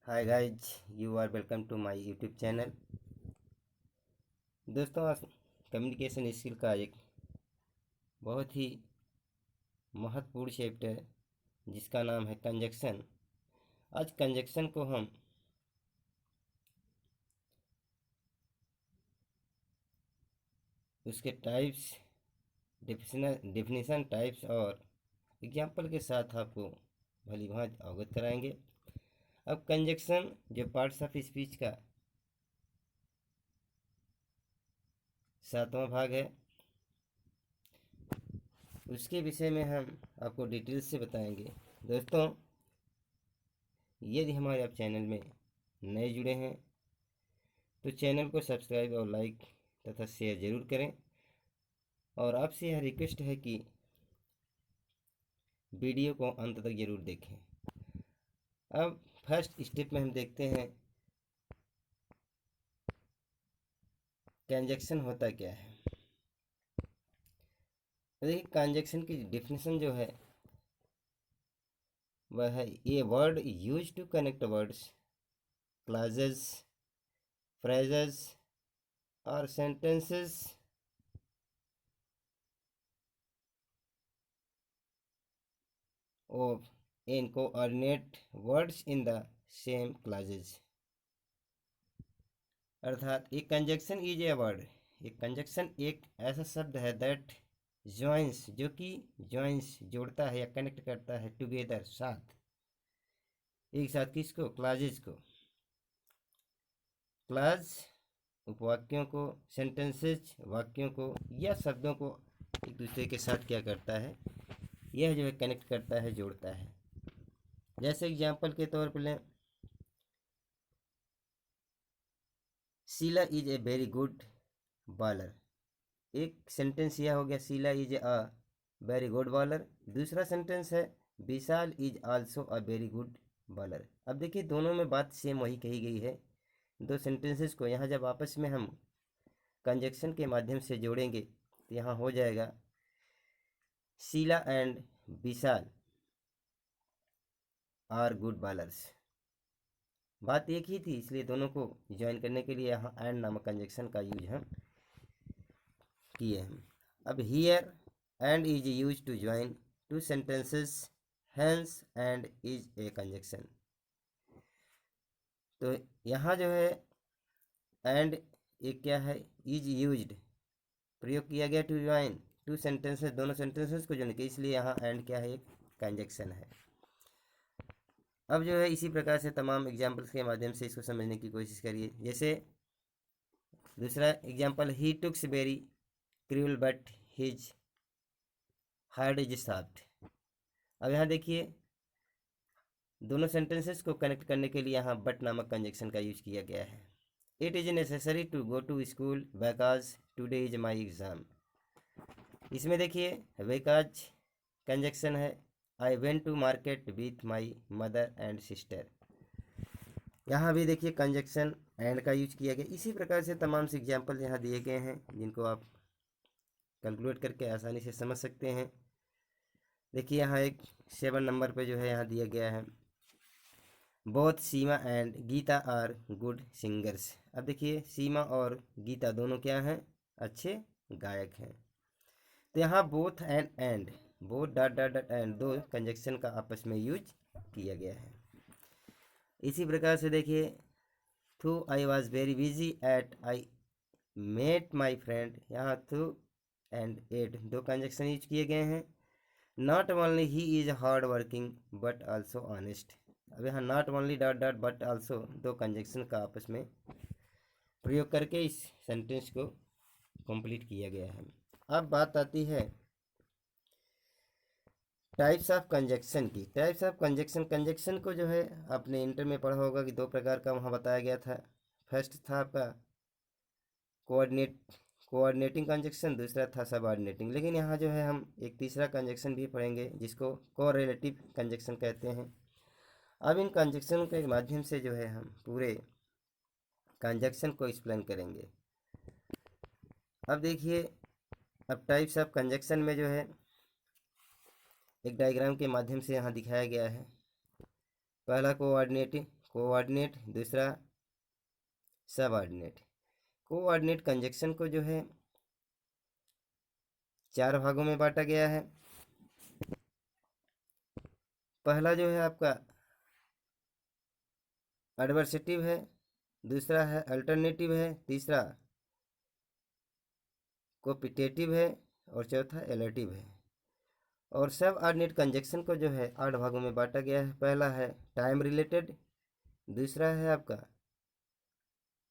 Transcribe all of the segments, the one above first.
Hi guys, you are welcome to my YouTube channel. दोस्तों, आज communication skill का एक बहुत ही महत्वपूर्ण चैप्टर जिसका नाम है कंजक्शन। आज कंजक्शन को हम उसके टाइप्स, डेफिनेशन टाइप्स और एग्जाम्पल के साथ आपको भली भांति अवगत कराएंगे। अब कंजक्शन जो पार्ट्स ऑफ स्पीच का 7वां भाग है, उसके विषय में हम आपको डिटेल से बताएंगे। दोस्तों, यदि हमारे आप चैनल में नए जुड़े हैं तो चैनल को सब्सक्राइब और लाइक तथा शेयर ज़रूर करें, और आपसे यह रिक्वेस्ट है कि वीडियो को अंत तक ज़रूर देखें। अब फर्स्ट स्टेप में हम देखते हैं कंजक्शन होता क्या है। देखिए, कंजक्शन की डेफिनेशन जो है वह है a word used to connect words, clauses, phrases और sentences of in coordinate words in the same clauses। अर्थात एक कंजक्शन इज ए वर्ड, एक कंजक्शन एक ऐसा शब्द है दैट जॉइंस, जो कि जॉइंस जोड़ता है या कनेक्ट करता है, टुगेदर साथ, एक साथ किसको? क्लाजेज को। क्लाज उपवाक्यों को, सेंटेंसेज वाक्यों को या शब्दों को एक दूसरे के साथ क्या करता है, यह जो है कनेक्ट करता है, जोड़ता है। जैसे एग्जाम्पल के तौर पर लें, Sheela is a very good bowler. एक सेंटेंस यह हो गया, Sheela is a very good bowler. दूसरा सेंटेंस है, Vishal is also a very good bowler. अब देखिए, दोनों में बात सेम वही कही गई है। दो सेंटेंसेस को यहाँ जब आपस में हम कंजक्शन के माध्यम से जोड़ेंगे तो यहाँ हो जाएगा Sheela and Vishal are good bowlers. बात एक ही थी, इसलिए दोनों को ज्वाइन करने के लिए यहाँ एंड नामक कंजक्शन का यूज हम किए हैं। अब here and is used to join two sentences, hence and is a conjunction. तो यहाँ जो है एंड एक क्या है, इज यूज्ड, प्रयोग किया गया टू ज्वाइन टू सेंटेंसेस, दोनों सेंटेंसेस को जोड़ने के, इसलिए यहाँ एंड क्या है, एक कंजक्शन है। अब जो है इसी प्रकार से तमाम एग्जाम्पल्स के माध्यम से इसको समझने की कोशिश करिए। जैसे दूसरा example, he takes very cruel but his heart is soft. अब यहाँ देखिए, दोनों सेंटेंसेस को कनेक्ट करने के लिए यहाँ बट नामक कंजक्शन का यूज किया गया है। It is necessary to go to school because today is my exam. इसमें देखिए बिकॉज कंजक्शन है, I went to market with my mother and sister. यहाँ भी देखिए कंजक्शन एंड का यूज किया गया। इसी प्रकार से तमाम से एग्जाम्पल यहाँ दिए गए हैं जिनको आप कैलकुलेट करके आसानी से समझ सकते हैं। देखिए यहाँ एक 7 नंबर पे जो है यहाँ दिया गया है, both Seema and Geeta are good singers. अब देखिए, सीमा और गीता दोनों क्या हैं, अच्छे गायक हैं। तो यहाँ both and both dot dot dot and दो कंजक्शन का आपस में यूज किया गया है। इसी प्रकार से देखिए, though I was very busy yet I met my friend, यहाँ थ्रू एंड एट दो कंजक्शन यूज किए गए हैं। Not only he is hard working but also honest. अब यहाँ not only dot dot but also दो कंजक्शन का आपस में प्रयोग करके इस सेंटेंस को कंप्लीट किया गया है। अब बात आती है टाइप्स ऑफ कंजक्शन की। टाइप्स ऑफ कंजक्शन, कंजक्शन को जो है आपने इंटर में पढ़ा होगा कि 2 प्रकार का वहाँ बताया गया था। फर्स्ट था आपका कोऑर्डिनेटिंग कंजक्शन, दूसरा था सबऑर्डिनेटिंग। लेकिन यहाँ जो है हम एक तीसरा कंजक्शन भी पढ़ेंगे जिसको कोरिलेटिव कंजक्शन कहते हैं। अब इन कंजक्शन के माध्यम से जो है हम पूरे कंजक्शन को एक्सप्लेन करेंगे। अब देखिए, अब टाइप्स ऑफ कंजक्शन में जो है एक डायग्राम के माध्यम से यहाँ दिखाया गया है। पहला कोऑर्डिनेट, दूसरा सबऑर्डिनेट। कोऑर्डिनेट कंजक्शन को जो है 4 भागों में बांटा गया है। पहला जो है आपका एडवर्सेटिव है, दूसरा है अल्टरनेटिव है, तीसरा कोपिटेटिव है और चौथा एलेटिव है। और सब ऑर्डिनेट कंजक्शन को जो है 8 भागों में बांटा गया है। पहला है टाइम रिलेटेड, दूसरा है आपका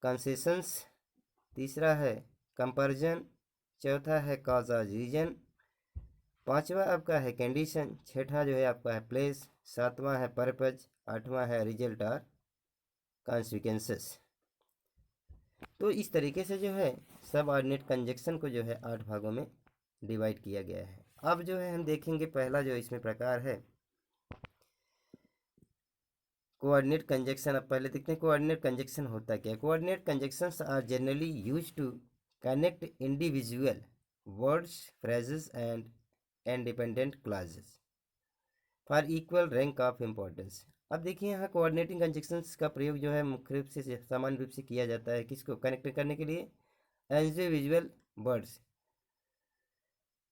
कंसेशंस, तीसरा है कंपैरिजन, चौथा है कॉज और रीजन, पांचवा आपका है कंडीशन, छठा जो है आपका है प्लेस, सातवां है पर्पज, आठवां है रिजल्ट और कॉन्सिक्वेंसेस। तो इस तरीके से जो है सब ऑर्डिनेट कंजक्शन को जो है 8 भागों में डिवाइड किया गया है। अब जो है हम देखेंगे पहला जो इसमें प्रकार है कोऑर्डिनेट कंजक्शन। अब पहले देखते हैं कोऑर्डिनेट कंजक्शन होता क्या है। Coordinate conjunctions are generally used to connect individual words, phrases and independent clauses for equal rank of importance. अब देखिए यहाँ कोऑर्डिनेटिंग कंजक्शंस का प्रयोग जो है मुख्य रूप से सामान्य रूप से किया जाता है किसको कनेक्ट करने के लिए, इंडिविजुअल वर्ड्स,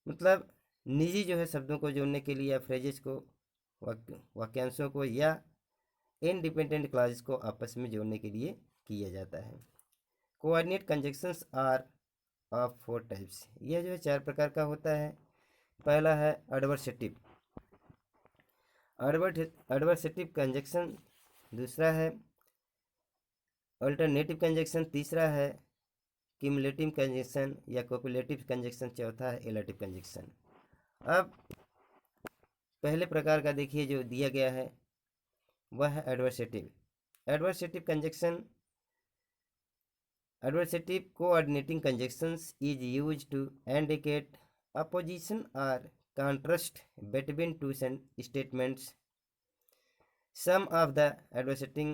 मतलब निजी जो है शब्दों को जोड़ने के लिए, या फ्रेजेस को, वाक्यांशों को, या इंडिपेंडेंट क्लॉजेस को आपस में जोड़ने के लिए किया जाता है। Coordinate conjunctions are of 4 types. यह जो है 4 प्रकार का होता है। पहला है एडवर्सेटिव, एडवर्सेटिव कंजक्शन, दूसरा है अल्टरनेटिव कंजक्शन, तीसरा है क्यूमुलेटिव कंजक्शन या कोपुलेटिव कंजक्शन, चौथा है एलेटिव कंजक्शन। अब पहले प्रकार का देखिए जो दिया गया है वह है adversative. Adversative conjunction, adversative coordinating conjunctions is used to indicate opposition or contrast between two statements. Some of the adversating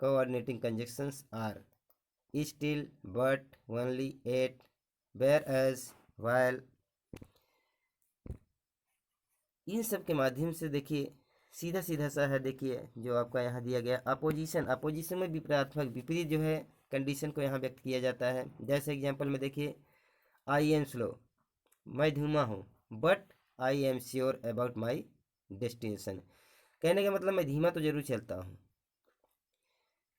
coordinating conjunctions are still, but, only, at, whereas, while। इन सब के माध्यम से देखिए सीधा सीधा सा है, देखिए जो आपका यहाँ दिया गया अपोजिशन, अपोजिशन में विपरीतात्मक, विपरीत जो है कंडीशन को यहाँ व्यक्त किया जाता है। जैसे एग्जांपल में देखिए आई एम स्लो, मैं धीमा हूँ, but I am sure about my destination. कहने का मतलब मैं धीमा तो जरूर चलता हूँ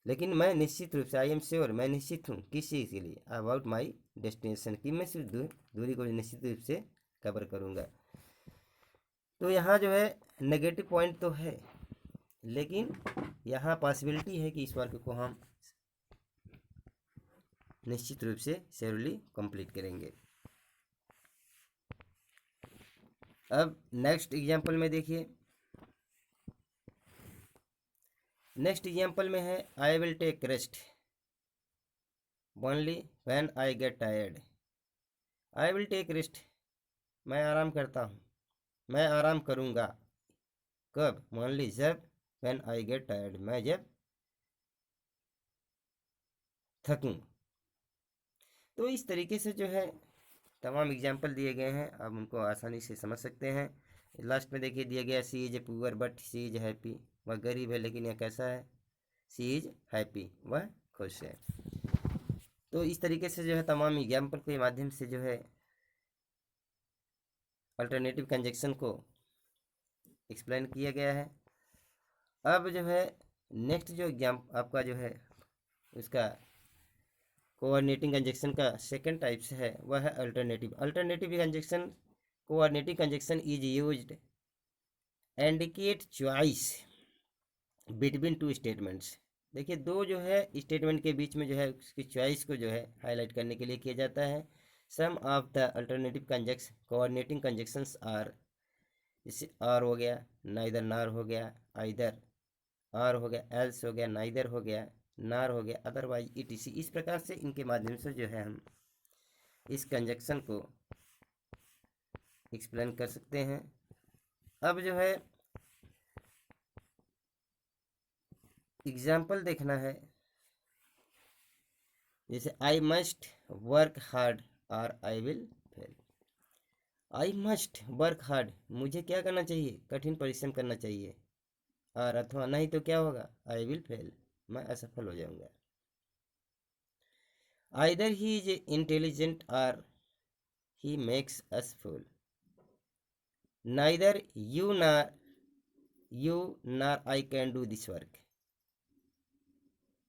लेकिन मैं निश्चित रूप से, आई एम श्योर, मैं निश्चित हूँ किस चीज़ के लिए, अबाउट माई डेस्टिनेशन, कि मैं सिर्फ दूरी को निश्चित रूप से कवर करूँगा। तो यहाँ जो है नेगेटिव पॉइंट तो है, लेकिन यहाँ पॉसिबिलिटी है कि इस वाक्य को हम निश्चित रूप से श्योरली कंप्लीट करेंगे। अब नेक्स्ट एग्जाम्पल में देखिए, नेक्स्ट एग्जाम्पल में है I will take rest only when I get tired. I will take rest, मैं आराम करता हूँ, मैं आराम करूँगा, कब, ओनली, जब, व्हेन आई गेट टायर्ड, मैं जब थकूँ। तो इस तरीके से जो है तमाम एग्जाम्पल दिए गए हैं, आप उनको आसानी से समझ सकते हैं। लास्ट में देखिए दिया गया she is a poor but she is happy, वह गरीब है लेकिन यह कैसा है, सी इज हैप्पी, वह खुश है। तो इस तरीके से जो है तमाम एग्जाम्पल के माध्यम से जो है अल्टरनेटिव कंजक्शन को एक्सप्लेन किया गया है। अब जो है नेक्स्ट जो एग्जाम आपका जो है उसका कोऑर्डिनेटिंग कंजक्शन का सेकंड टाइप्स है वह है alternative. Alternative conjunction, coordinating conjunction is used indicate choice between two statements. देखिए दो जो है स्टेटमेंट के बीच में जो है उसकी चॉइस को जो है हाईलाइट करने के लिए किया जाता है। Some of the alternative conjunction coordinating conjunctions are, जैसे आर हो गया, नाइदर नार हो गया, आइदर आर हो गया, एल्स हो गया, नाइदर हो गया, नार हो गया, अदरवाइज, ईटीसी। इस प्रकार से इनके माध्यम से जो है हम इस कंजक्शन को एक्सप्लेन कर सकते हैं। अब जो है एग्जाम्पल देखना है, जैसे आई मस्ट वर्क हार्ड और I will fail. I must work hard, मुझे क्या करना चाहिए, कठिन परिश्रम करना चाहिए, और अथवा नहीं तो क्या होगा, आई विल फेल, मैं असफल हो जाऊंगा। आइदर ही इज इंटेलिजेंट और he makes us fool, neither you nor I can do this work.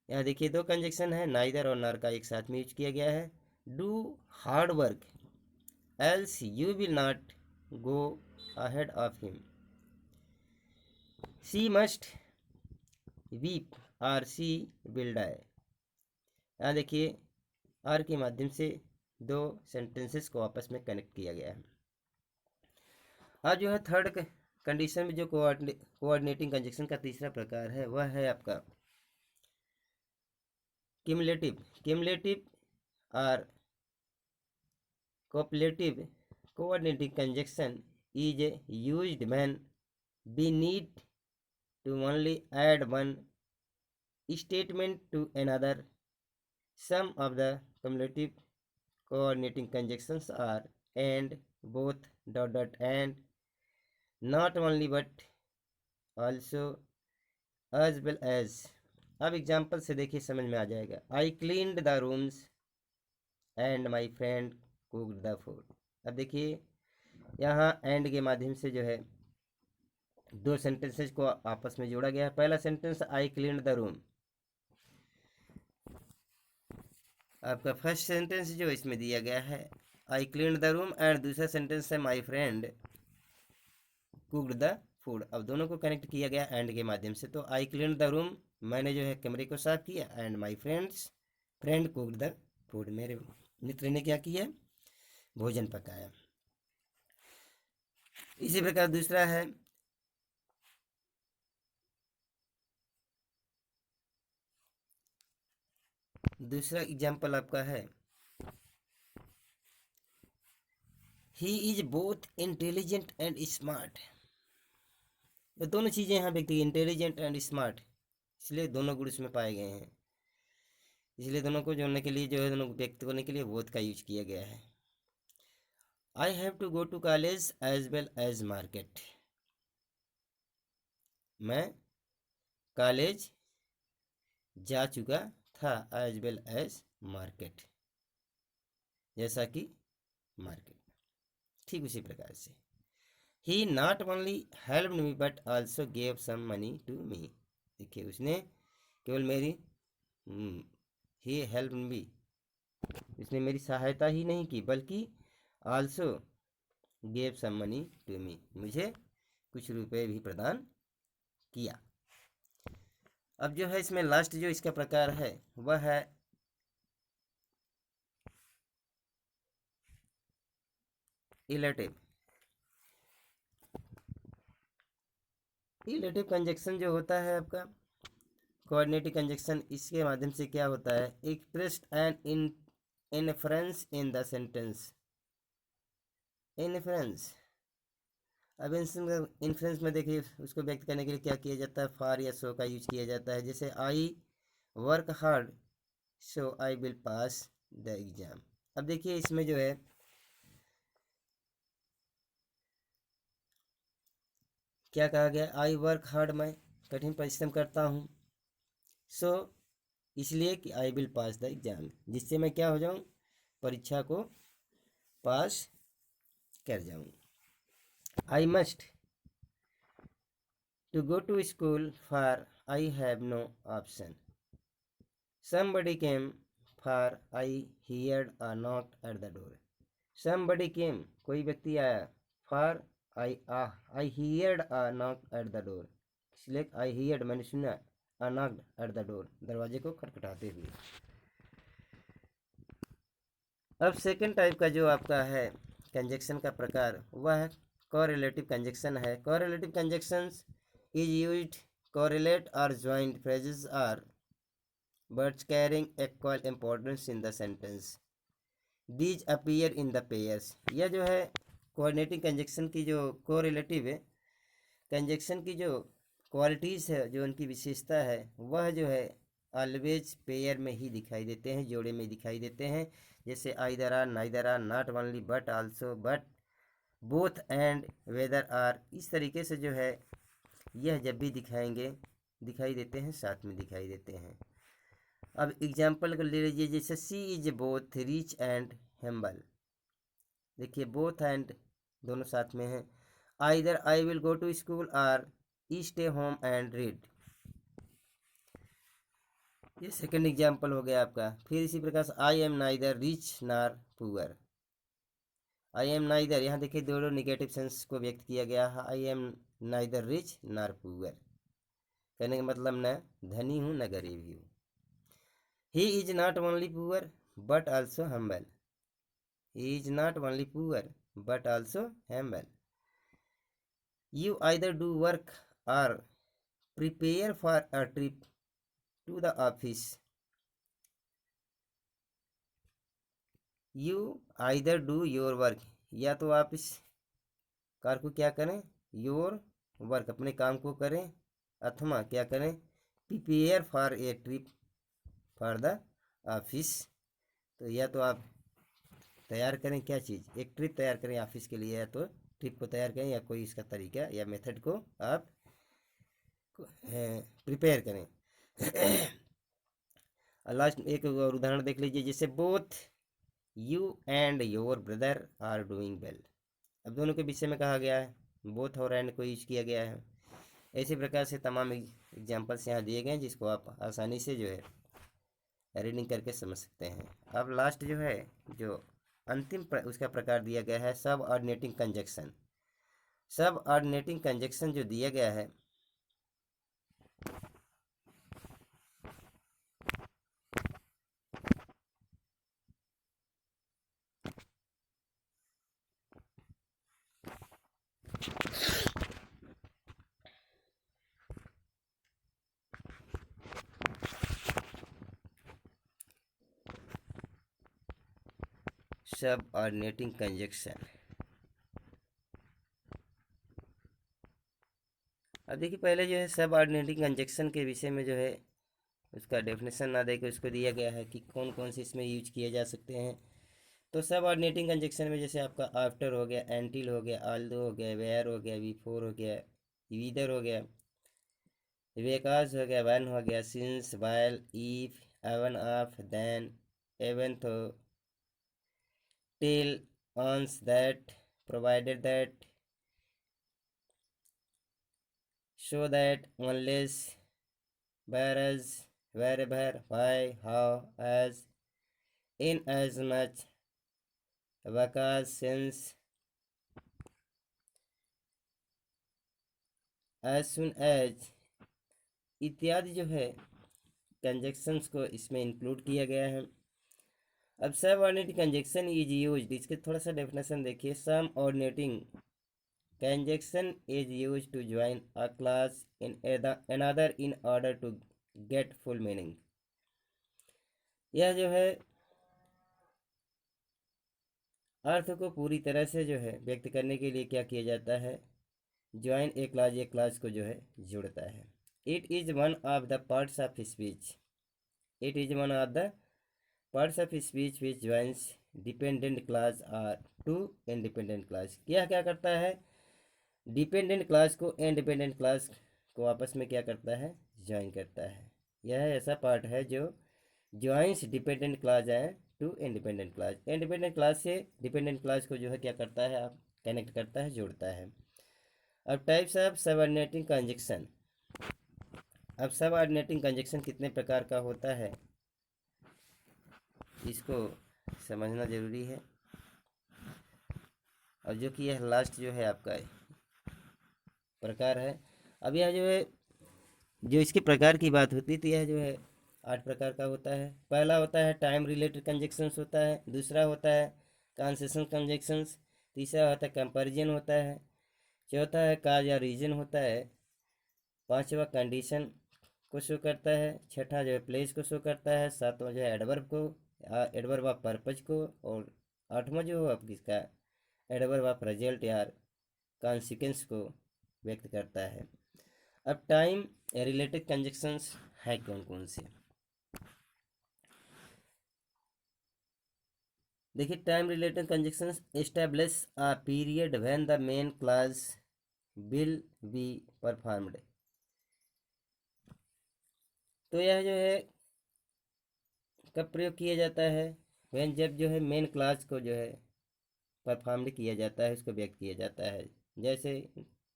यहाँ देखिए दो कंजक्शन है, नाइदर और नॉर का एक साथ में यूज किया गया है। Do hard work else you will not go ahead of him, she must weep और शी विल डाई। यहाँ देखिए आर के माध्यम से दो सेंटेंसेस को आपस में कनेक्ट किया गया है। अब जो है थर्ड कंडीशन में जो कोऑर्डिनेटिंग कंजक्शन का तीसरा प्रकार है वह है आपका क्यूमुलेटिव। क्यूमुलेटिव और copulative coordinating conjunction is used when we need to only add one statement to another. Some of the cumulative coordinating conjunctions are and, both, dot dot and, not only but also, as well as। अब example से देखिए समझ में आ जाएगा। I cleaned the rooms and my friend cooked the food. अब देखिए यहाँ एंड के माध्यम से जो है दो सेंटेंसेस को आपस में जोड़ा गया है। पहला sentence I cleaned the room, आपका फर्स्ट सेंटेंस जो इसमें दिया गया है आई क्लीन्ड द रूम, एंड दूसरा सेंटेंस है माई फ्रेंड कुक्ड द फूड। अब दोनों को कनेक्ट किया गया एंड के माध्यम से। तो आई क्लीन्ड द रूम, मैंने जो है कमरे को साफ किया, and my friend cooked the food, मेरे मित्र ने क्या किया, भोजन पकाया। इसी प्रकार दूसरा है दूसरा एग्जाम्पल आपका है he is both intelligent and smart. ये दोनों चीज़ें यहाँ व्यक्ति इंटेलिजेंट एंड स्मार्ट, इसलिए दोनों गुण इसमें पाए गए हैं, इसलिए दोनों को जोड़ने के लिए जो है दोनों को व्यक्त करने के लिए बोथ का यूज किया गया है। I have to go to college as well as market, मैं कॉलेज जा चुका था एज वेल एज मार्केट, जैसा कि मार्केट। ठीक उसी प्रकार से ही not only help me but also gave some money to me. देखिए उसने केवल मेरी ही हेल्प मी, उसने मेरी सहायता ही नहीं की बल्कि also gave some money to me, मुझे कुछ रुपए भी प्रदान किया। अब जो है इसमें लास्ट जो इसका प्रकार है वह है इलेटिव। इलेटिव कंजक्शन जो होता है आपका कोऑर्डिनेटिव कंजक्शन, इसके माध्यम से क्या होता है, expressed an inference in the sentence. Inference, अब इन्फ्लुएंस में देखिए उसको व्यक्त करने के लिए क्या किया जाता है, फार या सो का यूज किया जाता है। जैसे I work hard so I will pass the exam. अब देखिए इसमें जो है क्या कहा गया, आई वर्क हार्ड, मैं कठिन परिश्रम करता हूँ, सो इसलिए कि I will pass the exam, जिससे मैं क्या हो जाऊँ, परीक्षा को पास कर जाऊँ। I must to go to school for I have no option. Somebody came for I heard a knock at the door. Somebody came, कोई व्यक्ति आया, for I heard a knock at the door, इसलिए I heard मैंने सुना, a knock at the door दरवाजे को खटखटाते हुए। अब सेकंड टाइप का जो आपका है कंजक्शन का प्रकार वह है कोरिलेटिव कंजक्शन है। Correlative conjunctions is used correlate or joint phrases are words carrying equal importance in the sentence. These appear in the pairs। यह जो है कोऑर्डिनेटिंग कंजक्शन की जो कोरिलेटिव है कंजक्शन की जो क्वालिटीज़ है, जो उनकी विशेषता है, वह जो है ऑलवेज पेयर में ही दिखाई देते हैं, जोड़े में दिखाई देते हैं। जैसे either or, neither or, not only but also, but, both, and, whether or. इस तरीके से जो है यह जब भी दिखाई देते हैं, साथ में दिखाई देते हैं। अब एग्जाम्पल कर ले लीजिए, जैसे she is both rich and humble. देखिए बोथ एंड दोनों साथ में है। Either I will go to school or I stay home and read. ये सेकंड एग्जाम्पल हो गया आपका। फिर इसी प्रकार से I am neither rich nor poor. I am neither, यहाँ देखिए दोनों निगेटिव सेंस को व्यक्त किया गया है। I am neither rich nor poor, कहने का मतलब न धनी हूँ न गरीब हूँ। He is not only poor but also humble. He is not only poor but also humble. You either do work or prepare for a trip to the office. You either do your work, या तो आप इस कार्य को क्या करें, your work, अपने काम को करें, अथवा क्या करें, prepare for a trip for the office. तो या तो आप तैयार करें क्या चीज़, एक ट्रिप तैयार करें ऑफिस के लिए, या तो ट्रिप को तैयार करें, या कोई इसका तरीका या मेथड को आप प्रिपेयर करें। लास्ट एक और उदाहरण देख लीजिए, जैसे both you and your brother are doing well. अब दोनों के विषय में कहा गया है, बोथ और एंड को यूज किया गया है। इसी प्रकार से तमाम एग्जाम्पल्स यहाँ दिए गए हैं, जिसको आप आसानी से जो है रीडिंग करके समझ सकते हैं। अब लास्ट जो है, जो अंतिम उसका प्रकार दिया गया है, सब ऑर्डिनेटिंग कंजक्शन। सब ऑर्डिनेटिंग कंजक्शन जो दिया गया है, सब ऑर्डिनेटिंग कंजक्शन। अब देखिए पहले जो है सब ऑर्डिनेटिंग कंजक्शन के विषय में जो है उसका डेफिनेशन ना देकर उसको दिया गया है कि कौन कौन से इसमें यूज किए जा सकते हैं। तो सब ऑर्डिनेटिंग कंजक्शन में जैसे आपका आफ्टर हो गया, एंटिल हो गया, आल्दो हो गया, वेयर हो गया, बिफोर हो गया, ईदर हो गया, बिकॉज हो गया, व्हेन हो गया, since, while, if, even if, then, even though, till, once, that, provided that, show that, unless, whereas, wherever, why, how, as, in as much, because, since, as soon as इत्यादि जो है conjunctions को इसमें include किया गया है। अब सब ऑर्डिनेटिंग कंजक्शन इज यूज्ड, इसके थोड़ा सा डेफिनेशन देखिए। Subordinating conjunction is used to join a clause in another in order to get full meaning. यह जो है अर्थ को पूरी तरह से जो है व्यक्त करने के लिए क्या किया जाता है, ज्वाइन ए क्लास को जो है जोड़ता है। It is one of the parts of speech. It is one of the parts of speech which joins dependent clause or to independent clause. क्या करता है, डिपेंडेंट क्लास को इंडिपेंडेंट क्लास को आपस में क्या करता है, ज्वाइन करता है। यह ऐसा पार्ट है जो ज्वाइंस डिपेंडेंट क्लास है to independent clause. Independent clause से डिपेंडेंट क्लास को जो है क्या करता है, आप कनेक्ट करता है, जोड़ता है। अब टाइप्स ऑफ सबऑर्डिनेटिंग कंजक्शन। अब सबऑर्डिनेटिंग कंजक्शन कितने प्रकार का होता है, इसको समझना जरूरी है। और जो कि यह लास्ट जो है आपका प्रकार है। अब यह जो है, जो इसके प्रकार की बात होती है तो यह जो है 8 प्रकार का होता है। पहला होता है टाइम रिलेटेड कंजक्शंस होता है, दूसरा होता है कंसेशन कंजक्शंस, तीसरा होता है कंपैरिजन होता है, चौथा है काज या रीजन होता है, पांचवा कंडीशन को शो करता है, छठा जो है प्लेस को शो करता है, सातवां जो है एडवर्ब ऑफ पर्पज को, और आठवां जो है किसका एडवर्ब ऑफ रिजल्ट या कॉन्सिक्वेंस को व्यक्त करता है। अब टाइम रिलेटेड कंजक्शंस है कौन कौन से, देखिए। Time related conjunctions establish a period when the main clause will be performed. तो यह जो है कब प्रयोग किया जाता है, वह जब जो है मेन क्लास को जो है परफॉर्म्ड किया जाता है, उसको व्यक्त किया जाता है। जैसे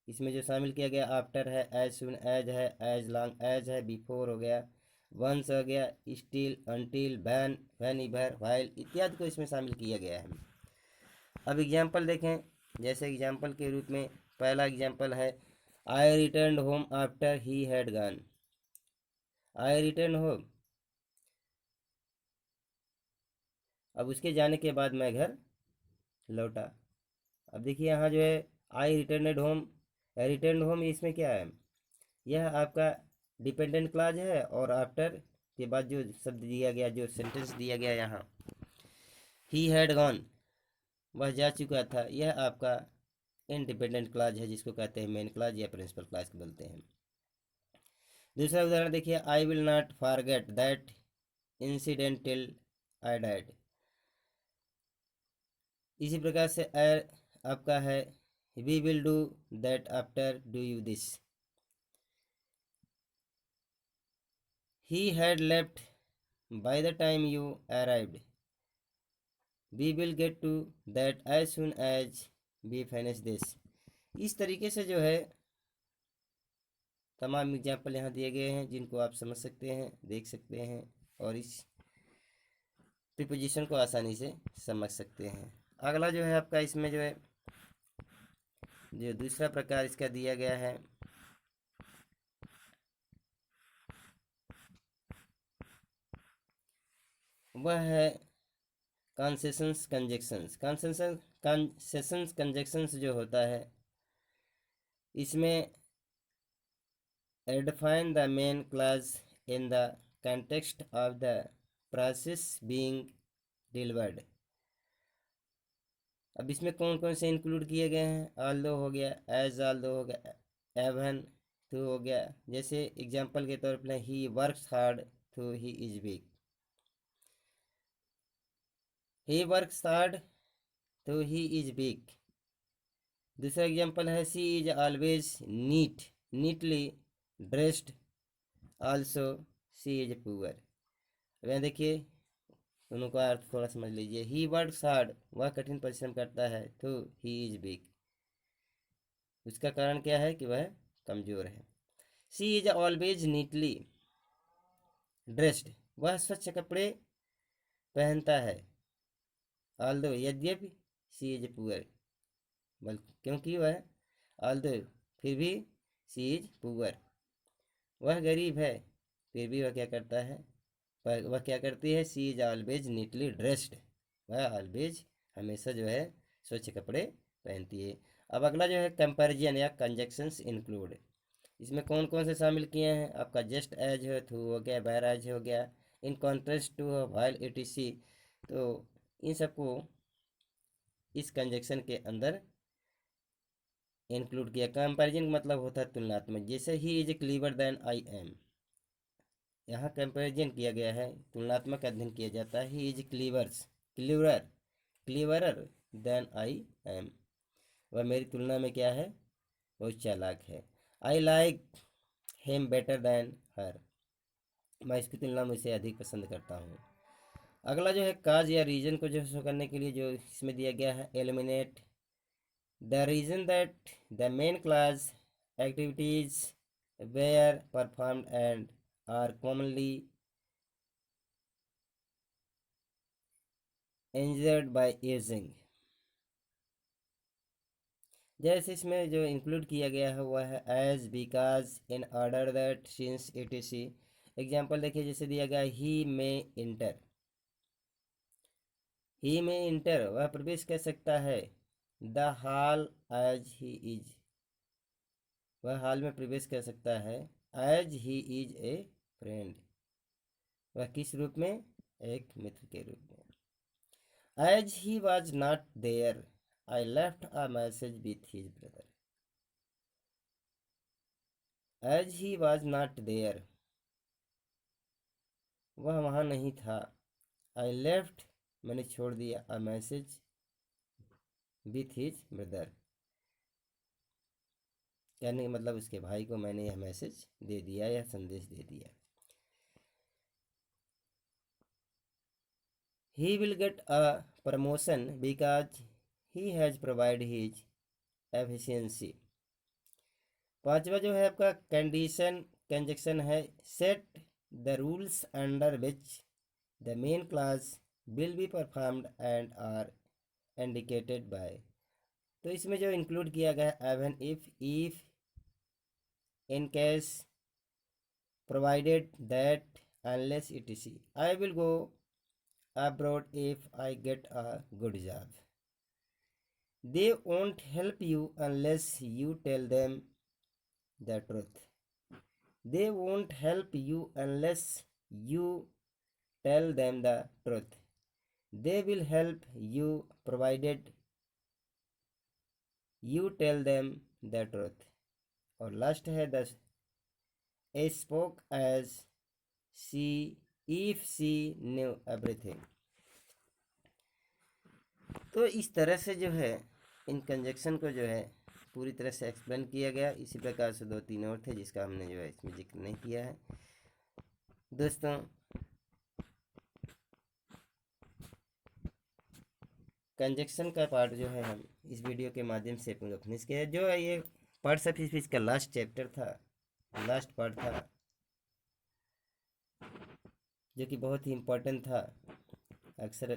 इसमें जो शामिल किया गया आफ्टर है, एज सुन एज है, एज लॉन्ग एज है, बिफोर हो गया, वंस हो गया, still, until, van, van इवर, while इत्यादि को इसमें शामिल किया गया है। अब एग्जाम्पल देखें, जैसे एग्जाम्पल के रूप में पहला एग्जाम्पल है I return home after he had gone. I return home, अब उसके जाने के बाद मैं घर लौटा। अब देखिए यहाँ जो है आई रिटर्नड होम, रिटर्न होम इसमें क्या है, यह आपका डिपेंडेंट क्लाज है, और आफ्टर के बाद जो शब्द दिया गया, जो सेंटेंस दिया गया यहाँ, ही हैड गॉन, वह जा चुका था, यह आपका इंडिपेंडेंट क्लाज है, जिसको कहते हैं मेन क्लाज या प्रिंसिपल क्लाज बोलते हैं। दूसरा उदाहरण देखिए, I will not forget that incident till I died. इसी प्रकार से आपका है we will do that after do you this. He had left by the time you arrived, we will get to that as soon as we finish this. इस तरीके से जो है तमाम एग्जाम्पल यहाँ दिए गए हैं, जिनको आप समझ सकते हैं, देख सकते हैं, और इस प्रीपोजिशन को आसानी से समझ सकते हैं। अगला जो है आपका इसमें जो है जो दूसरा प्रकार इसका दिया गया है, वह है कंसेशंस कंजक्शंस। कंसेशंस कंजक्शंस जो होता है, इसमें define the main clause in the context of the process being delivered। अब इसमें कौन कौन से इंक्लूड किए गए हैं, although हो गया, as although हो गया, even to हो गया। जैसे एग्जांपल के तौर पर he works hard तो he is weak, he works hard तो he is weak। दूसरा एग्जांपल है she is always neatly dressed also she is poor। अब यहाँ देखिए दोनों का अर्थ थोड़ा समझ लीजिए। ही वर्क्स हार्ड, वह कठिन परिश्रम करता है, तो ही इज वीक, उसका कारण क्या है कि वह कमजोर है। सी इज ऑलवेज नीटली ड्रेस्ड, वह स्वच्छ कपड़े पहनता है। ऑल्दो यद्यपि, सी इज पुअर, बल्कि क्योंकि वह, ऑल्दो फिर भी, सी इज पुअर, वह गरीब है, फिर भी वह क्या करता है, वह क्या करती है, सी इज ऑलवेज नीटली ड्रेस्ड, वह ऑलवेज हमेशा जो है स्वच्छ कपड़े पहनती है। अब अगला जो है कंपैरिजन या कंजक्शंस इंक्लूड। इसमें कौन कौन से शामिल किए हैं, आपका जस्ट एज है, थ्रू हो गया, वेयर एज हो गया, in contrast to, while, etc। तो इन सबको इस कंजक्शन के अंदर इंक्लूड किया। कंपैरिजन मतलब होता है तुलनात्मक, जैसे he is clever than I am, यहाँ कंपैरिजन किया गया है, तुलनात्मक अध्ययन किया जाता है। He is clever cleverer than I am, वह मेरी तुलना में क्या है, बहुत चालाक है। I like him better than her, मैं इसकी तुलना में इसे अधिक पसंद करता हूँ। अगला जो है काज या रीजन को जो शो करने के लिए जो इसमें दिया गया है, eliminate the reason that the main clause activities were performed and are commonly injured by using. जैसे इसमें जो इंक्लूड किया गया है वह है as, because, in order that, since, etc। Example देखिए, जैसे दिया गया ही मे इंटर, ही में इंटर वह प्रवेश कर सकता है, the hall as he is, वह हॉल में प्रवेश कर सकता है, as he is a friend, वह किस रूप में, एक मित्र के रूप में। As he was not there, I left a message with his brother, as he was not there, वह वहाँ नहीं था, आई लेफ्ट मैंने छोड़ दिया, a message with his brother, कहने का मतलब उसके भाई को मैंने यह मैसेज दे दिया या संदेश दे दिया। he will get a promotion because he has provided his efficiency। पांचवा जो है आपका कंजक्शन है set the rules under which the main clause will be performed and are indicated by. तो इसमें जो इंक्लूड किया गया है even if in case provided that unless etc I will go abroad if I get a good job। they won't help you unless you tell them the truth। they won't help you unless you tell them the truth। they will help you provided you tell them the truth। और last है 10 spoke as she if she knew everything। तो इस तरह से जो है इन conjunction को जो है पूरी तरह से एक्सप्लेन किया गया। इसी प्रकार से 2-3 और थे जिसका हमने जो है इसमें जिक्र नहीं किया है। दोस्तों कंजक्शन का पार्ट जो है हम इस वीडियो के माध्यम से फिनिश किया। जो है ये पार्ट्स ऑफ स्पीच का लास्ट चैप्टर था, लास्ट पार्ट था, जो कि बहुत ही इम्पोर्टेंट था। अक्सर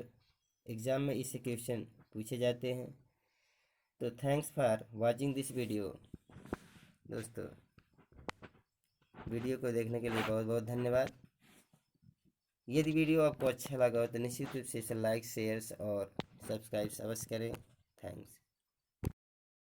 एग्ज़ाम में इससे क्वेश्चन पूछे जाते हैं। तो thanks for watching this video. दोस्तों वीडियो को देखने के लिए बहुत बहुत धन्यवाद। यदि वीडियो आपको अच्छा लगा हो तो निश्चित रूप से इसे लाइक शेयर्स और सब्सक्राइब अवश्य करें। थैंक्स।